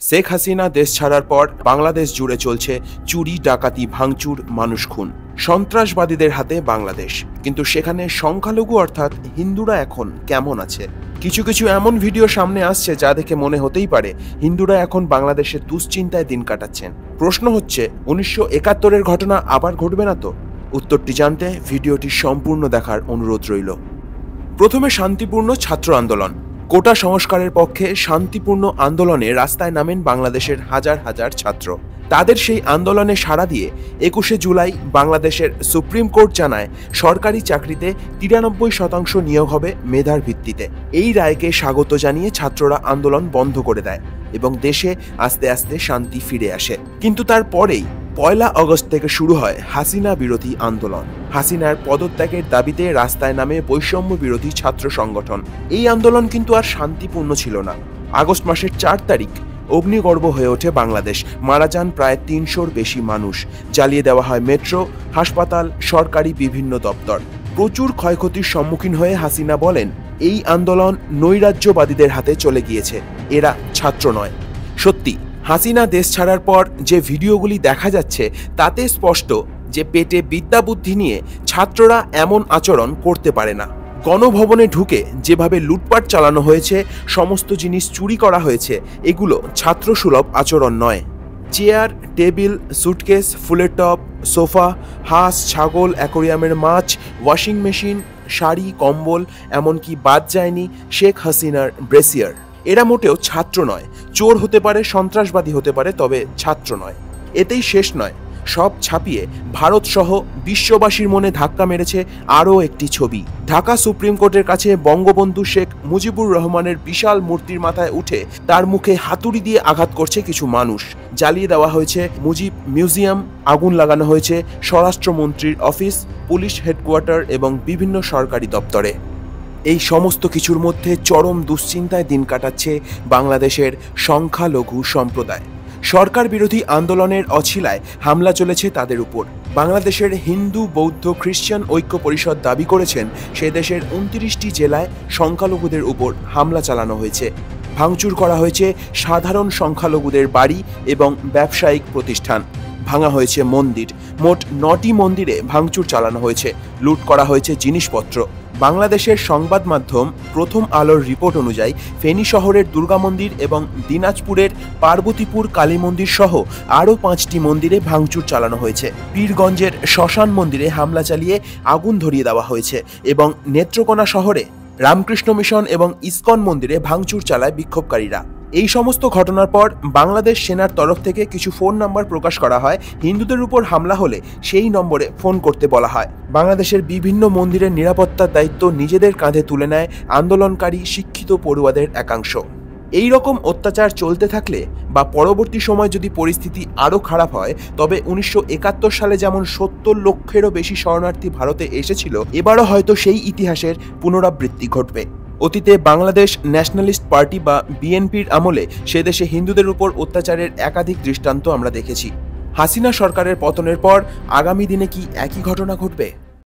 শেখ হাসিনা দেশ ছাড়ার পর বাংলাদেশ জুড়ে চলছে চুরি, ডাকাতি, ভাঙচুর, মানুষ খুন। সন্ত্রাসবাদীদের হাতে বাংলাদেশ, কিন্তু সেখানে সংখ্যালঘু অর্থাৎ হিন্দুরা এখন কেমন আছে? কিছু কিছু এমন ভিডিও সামনে আসছে যা দেখে মনে হতেই পারে হিন্দুরা এখন বাংলাদেশের দুশ্চিন্তায় দিন কাটাচ্ছেন। প্রশ্ন হচ্ছে, 1971-এর ঘটনা আবার ঘটবে না তো? উত্তরটি জানতে ভিডিওটি সম্পূর্ণ দেখার অনুরোধ রইল। প্রথমে শান্তিপূর্ণ ছাত্র আন্দোলন। কোটা সংস্কারের পক্ষে শান্তিপূর্ণ আন্দোলনে রাস্তায় নামেন বাংলাদেশের হাজার হাজার ছাত্র। তাদের সেই আন্দোলনে সাড়া দিয়ে 21শে জুলাই বাংলাদেশের সুপ্রিম কোর্ট জানায় সরকারি চাকরিতে 93% নিয়োগ হবে মেধার ভিত্তিতে। এই রায়কে স্বাগত জানিয়ে ছাত্ররা আন্দোলন বন্ধ করে দেয় এবং দেশে আস্তে আস্তে শান্তি ফিরে আসে। কিন্তু তারপরেই 1 আগস্ট থেকে শুরু হয় হাসিনা বিরোধী আন্দোলন। হাসিনার পদত্যাগের দাবিতে রাস্তায় নামে বৈষম্য বিরোধী ছাত্র সংগঠন। এই আন্দোলন কিন্তু আর শান্তিপূর্ণ ছিল না। আগস্ট মাসের 4 তারিখ অগ্নিগর্ভ হয়ে ওঠে বাংলাদেশ। মারা যান প্রায় 300-র বেশি মানুষ। জ্বালিয়ে দেওয়া হয় মেট্রো, হাসপাতাল, সরকারি বিভিন্ন দপ্তর। প্রচুর ক্ষয়ক্ষতির সম্মুখীন হয়ে হাসিনা বলেন, এই আন্দোলন নৈরাজ্যবাদীদের হাতে চলে গিয়েছে, এরা ছাত্র নয়। সত্যি, হাসিনা দেশ ছাড়ার পর যে ভিডিওগুলি দেখা যাচ্ছে তাতে স্পষ্ট যে পেটে বিদ্যা বুদ্ধি নিয়ে ছাত্ররা এমন আচরণ করতে পারে না। গণভবনে ঢুকে যেভাবে লুটপাট চালানো হয়েছে, সমস্ত জিনিস চুরি করা হয়েছে, এগুলো ছাত্রসুলভ আচরণ নয়। চেয়ার, টেবিল, সুটকেস, ফুলের টব, সোফা, হাঁস, ছাগল, অ্যাকোরিয়ামের মাছ, ওয়াশিং মেশিন, শাড়ি, কম্বল, এমনকি বাদ যায়নি শেখ হাসিনার ব্রেসিয়ার। এরা মোটেও ছাত্র নয়। চোর হতে পারে, সন্ত্রাসবাদী হতে পারে, তবে ছাত্র নয়। এতেই শেষ নয়, সব ছাপিয়ে ভারত সহ বিশ্ববাসীর মনে ধাক্কা মেরেছে আরও একটি ছবি। ঢাকা সুপ্রিম কোর্টের কাছে বঙ্গবন্ধু শেখ মুজিবুর রহমানের বিশাল মূর্তির মাথায় উঠে তার মুখে হাতুড়ি দিয়ে আঘাত করছে কিছু মানুষ। জ্বালিয়ে দেওয়া হয়েছে মুজিব মিউজিয়াম, আগুন লাগানো হয়েছে স্বরাষ্ট্রমন্ত্রীর অফিস, পুলিশ হেডকোয়ার্টার এবং বিভিন্ন সরকারি দপ্তরে। এই সমস্ত কিছুর মধ্যে চরম দুশ্চিন্তায় দিন কাটাচ্ছে বাংলাদেশের সংখ্যালঘু সম্প্রদায়। সরকার বিরোধী আন্দোলনের অছিলায় হামলা চলেছে তাদের উপর। বাংলাদেশের হিন্দু, বৌদ্ধ, খ্রিস্টান ঐক্য পরিষদ দাবি করেছেন সে দেশের 29টি জেলায় সংখ্যালঘুদের উপর হামলা চালানো হয়েছে। ভাঙচুর করা হয়েছে সাধারণ সংখ্যালঘুদের বাড়ি এবং ব্যবসায়িক প্রতিষ্ঠান। ভাঙা হয়েছে মন্দির। মোট 9টি মন্দিরে ভাঙচুর চালানো হয়েছে। লুট করা হয়েছে জিনিসপত্র। বাংলাদেশের সংবাদ মাধ্যম প্রথম আলোর রিপোর্ট অনুযায়ী ফেনী শহরের দুর্গা মন্দির এবং দিনাজপুরের পার্বতীপুর কালী মন্দির সহ আরও 5টি মন্দিরে ভাঙচুর চালানো হয়েছে। পীরগঞ্জের শ্মশান মন্দিরে হামলা চালিয়ে আগুন ধরিয়ে দেওয়া হয়েছে এবং নেত্রকোনা শহরে রামকৃষ্ণ মিশন এবং ইসকন মন্দিরে ভাঙচুর চালায় বিক্ষোভকারীরা। এই সমস্ত ঘটনার পর বাংলাদেশ সেনার তরফ থেকে কিছু ফোন নাম্বার প্রকাশ করা হয়। হিন্দুদের উপর হামলা হলে সেই নম্বরে ফোন করতে বলা হয়। বাংলাদেশের বিভিন্ন মন্দিরের নিরাপত্তার দায়িত্ব নিজেদের কাঁধে তুলে নেয় আন্দোলনকারী শিক্ষিত পড়ুয়াদের একাংশ। এই রকম অত্যাচার চলতে থাকলে বা পরবর্তী সময় যদি পরিস্থিতি আরও খারাপ হয়, তবে 1971 সালে যেমন 70 লক্ষেরও বেশি শরণার্থী ভারতে এসেছিল, এবারও হয়তো সেই ইতিহাসের পুনরাবৃত্তি ঘটবে। অতীতে বাংলাদেশ ন্যাশনালিস্ট পার্টি বা বিএনপির আমলে সে দেশে হিন্দুদের উপর অত্যাচারের একাধিক দৃষ্টান্ত আমরা দেখেছি। হাসিনা সরকারের পতনের পর আগামী দিনে কি একই ঘটনা ঘটবে?